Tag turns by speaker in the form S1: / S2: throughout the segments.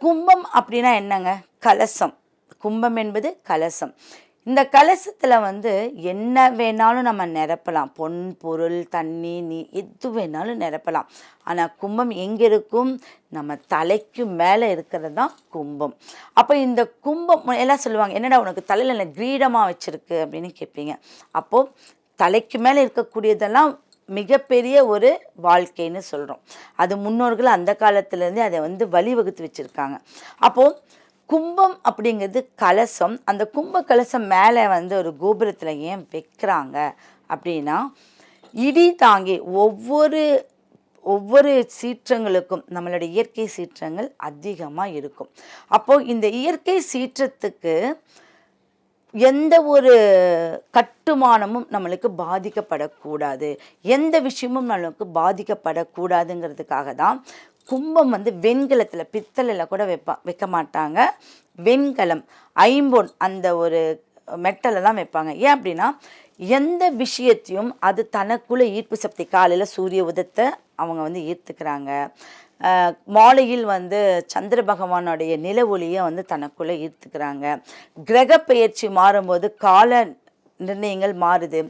S1: கும்பம் அப்படின்னா என்னங்க? கலசம். கும்பம் என்பது கலசம். இந்த கலசத்தில் வந்து என்ன வேணாலும் நம்ம நிரப்பலாம். பொன், பொருள், தண்ணி, எது வேணாலும் நிரப்பலாம். ஆனால் கும்பம் எங்கே இருக்கும்? நம்ம தலைக்கு மேலே இருக்கிறது தான் கும்பம். அப்போ இந்த கும்பம் எல்லாம் சொல்லுவாங்க, என்னடா உனக்கு தலையில் என்ன கிரீடமாக வச்சுருக்கு அப்படின்னு கேட்பீங்க. அப்போது தலைக்கு மேலே இருக்கக்கூடியதெல்லாம் மிகப்பெரிய ஒரு வாழ்க்கைன்னு சொல்கிறோம். அது முன்னோர்கள் அந்த காலத்துலேருந்தே அதை வந்து வழிவகுத்து வச்சுருக்காங்க. அப்போது கும்பம் அப்படிங்கிறது கலசம். அந்த கும்ப கலசம் மேலே வந்து ஒரு கோபுரத்தில் ஏன் வைக்கிறாங்க அப்படின்னா, இடி தாங்கி ஒவ்வொரு சீற்றங்களுக்கும் நம்மளுடைய இயற்கை சீற்றங்கள் அதிகமாக இருக்கும். அப்போது இந்த இயற்கை சீற்றத்துக்கு எந்த ஒரு கட்டுமானமும் நம்மளுக்கு பாதிக்கப்படக்கூடாது, எந்த விஷயமும் நம்மளுக்கு பாதிக்கப்படக்கூடாதுங்கிறதுக்காக தான் கும்பம் வந்து வெண்கலத்தில், பித்தளையில் கூட வைக்க மாட்டாங்க. வெண்கலம், ஐம்பொன் அந்த ஒரு மெட்டலில் தான் வைப்பாங்க. ஏன் அப்படின்னா, எந்த விஷயத்தையும் அது தனக்குள்ளே ஈர்ப்பு சக்தி, காலையில் சூரிய உதத்தை அவங்க வந்து ஈர்த்துக்கிறாங்க, மாலையில் வந்து சந்திர பகவானுடைய நில ஒளியை வந்து தனக்குள்ளே ஈர்த்துக்கிறாங்க, கிரக பெயர்ச்சி மாறும்போது கால நிர்ணயங்கள் மாறுது,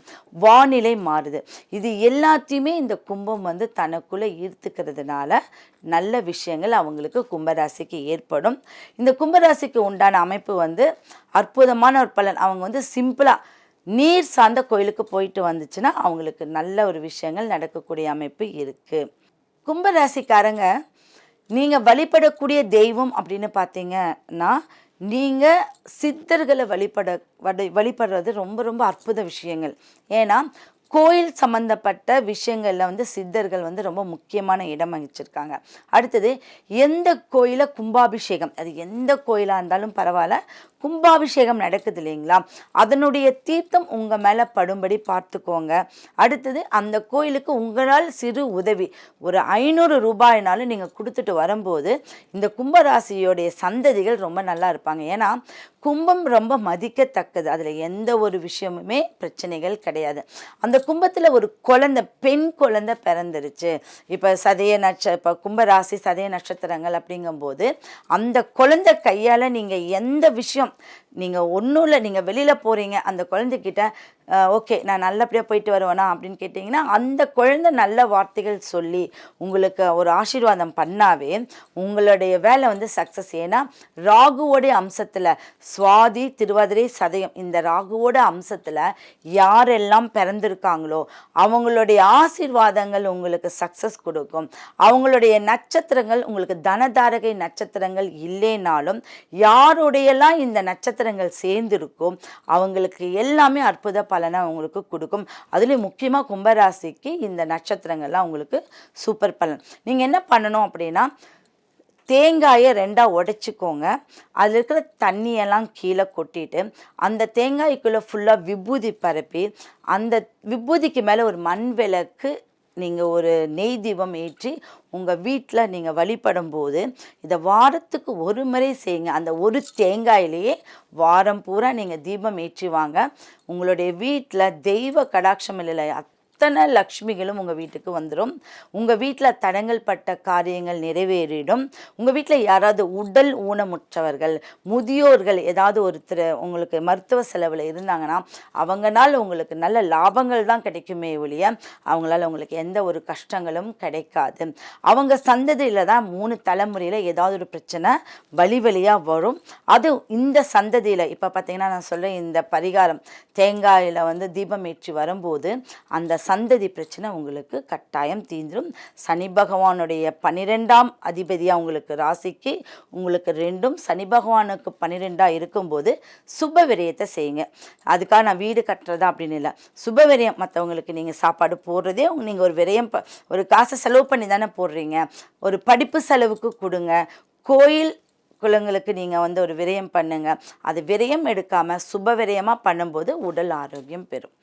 S1: வானிலை மாறுது. இது எல்லாத்தையுமே இந்த கும்பம் வந்து தனக்குள்ளே ஈர்த்துக்கிறதுனால நல்ல விஷயங்கள் அவங்களுக்கு கும்பராசிக்கு ஏற்படும். இந்த கும்பராசிக்கு உண்டான அமைப்பு வந்து அற்புதமான ஒரு பலன். அவங்க வந்து சிம்பிளாக நீர் சார்ந்த கோயிலுக்கு போயிட்டு வந்துச்சுன்னா அவங்களுக்கு நல்ல ஒரு விஷயங்கள் நடக்கக்கூடிய அமைப்பு இருக்குது. கும்பராசிக்காரங்க நீங்கள் வழிபடக்கூடிய தெய்வம் அப்படின்னு பார்த்தீங்கன்னா, நீங்கள் சித்தர்களை வழிபடுறது ரொம்ப ரொம்ப அற்புத விஷயங்கள். ஏன்னா கோயில் சம்மந்தப்பட்ட விஷயங்களில் வந்து சித்தர்கள் வந்து ரொம்ப முக்கியமான இடம் வகிச்சிருக்காங்க. அடுத்தது, எந்த கோயிலை கும்பாபிஷேகம், அது எந்த கோயிலாக இருந்தாலும் பரவாயில்ல, கும்பாபிஷேகம் நடக்குது இல்லைங்களா, அதனுடைய தீர்த்தம் உங்கள் மேலே படும்படி பார்த்துக்கோங்க. அடுத்தது, அந்த கோயிலுக்கு உங்களால் சிறு உதவி ஒரு 500 ரூபாயினாலும் நீங்கள் கொடுத்துட்டு வரும்போது இந்த கும்பராசியோடைய சந்ததிகள் ரொம்ப நல்லா இருப்பாங்க. ஏன்னா கும்பம் ரொம்ப மதிக்கத்தக்கது, அதில் எந்த ஒரு விஷயமுமே பிரச்சனைகள் கிடையாது. அந்த கும்பத்தில் ஒரு குழந்தை, பெண் குழந்தை பிறந்துருச்சு. இப்போ கும்பராசி சதய நட்சத்திரங்கள் அப்படிங்கும்போது அந்த குழந்தை கையால் நீங்கள் எந்த விஷயம், நீங்கள் ஒன்றும் இல்லை, நீங்கள் வெளியில் போகிறீங்க, அந்த குழந்தைகிட்ட ஓகே நான் நல்லபடியாக போயிட்டு வருவேனா அப்படின்னு கேட்டிங்கன்னா, அந்த குழந்தை நல்ல வார்த்தைகள் சொல்லி உங்களுக்கு ஒரு ஆசீர்வாதம் பண்ணாவே உங்களுடைய வேலை வந்து சக்ஸஸ். ஏன்னா ராகுவோடைய அம்சத்தில் சுவாதி, திருவாதிரை, சதயம், இந்த ராகுவோட அம்சத்தில் யாரெல்லாம் பிறந்திருக்காங்களோ அவங்களுடைய ஆசீர்வாதங்கள் உங்களுக்கு சக்ஸஸ் கொடுக்கும். அவங்களுடைய நட்சத்திரங்கள் உங்களுக்கு தனதாரகை நட்சத்திரங்கள் இல்லைனாலும் யாருடையெல்லாம் இந்த நட்சத்திரங்கள் சேர்ந்திருக்கும் அவங்களுக்கு எல்லாமே அற்புத பலனை அவங்களுக்கு கொடுக்கும். அதுலேயும் முக்கியமாக கும்பராசிக்கு இந்த நட்சத்திரங்கள்லாம் உங்களுக்கு சூப்பர் பலன். நீங்கள் என்ன பண்ணணும் அப்படின்னா, தேங்காயை 2ஆக உடைச்சிக்கோங்க. அதில் இருக்கிற தண்ணியெல்லாம் கீழே கொட்டிட்டு அந்த தேங்காய்க்குள்ளே ஃபுல்லாக விபூதி பரப்பி அந்த விபூதிக்கு மேலே ஒரு மண் விளக்கு, நீங்கள் ஒரு நெய் தீபம் ஏற்றி உங்கள் வீட்டில் நீங்கள் வழிபடும் போது இதை வாரத்துக்கு ஒரு முறை செய்யுங்க. அந்த ஒரு தேங்காயிலேயே வாரம் பூரா நீங்கள் தீபம் ஏற்றி வாங்க. உங்களுடைய வீட்டில் தெய்வ கடாட்சம் இல்லை, அத்தனை லக்ஷ்மிகளும் உங்கள் வீட்டுக்கு வந்துடும். உங்கள் வீட்டில் தடங்கள் பட்ட காரியங்கள் நிறைவேறிடும். உங்கள் வீட்டில் யாராவது உடல் ஊனமுற்றவர்கள், முதியோர்கள், ஏதாவது ஒருத்தர் உங்களுக்கு மருத்துவ செலவில் இருந்தாங்கன்னா அவங்களால உங்களுக்கு நல்ல லாபங்கள் தான் கிடைக்குமே ஒழிய அவங்களால உங்களுக்கு எந்த ஒரு கஷ்டங்களும் கிடைக்காது. அவங்க சந்ததியில் தான் 3 தலைமுறையில் ஏதாவது ஒரு பிரச்சனை வழியாக வரும். அது இந்த சந்ததியில் இப்போ பார்த்தீங்கன்னா நான் சொல்கிறேன், இந்த பரிகாரம் தேங்காயில் வந்து தீபம் ஏற்றி வரும்போது அந்த சந்ததி பிரச்சனை உங்களுக்கு கட்டாயம் தீந்துடும். சனி பகவானுடைய 12ஆம் அதிபதியாக உங்களுக்கு ராசிக்கு உங்களுக்கு 2ம் சனி பகவானுக்கு 12ஆக இருக்கும்போது சுப விரயத்தை செய்யுங்க. அதுக்காக நான் வீடு கட்டுறதா அப்படின்னு இல்லை, சுப விரயம். மற்றவங்களுக்கு நீங்கள் சாப்பாடு போடுறதே நீங்கள் ஒரு விரயம், ஒரு காசை செலவு பண்ணி தானே போடுறீங்க. ஒரு படிப்பு செலவுக்கு கொடுங்க. கோயில் குளங்களுக்கு நீங்கள் வந்து ஒரு விரயம் பண்ணுங்க. அது விரயம் எடுக்காமல் சுப விரயமாக பண்ணும்போது உடல் ஆரோக்கியம் பெறும்.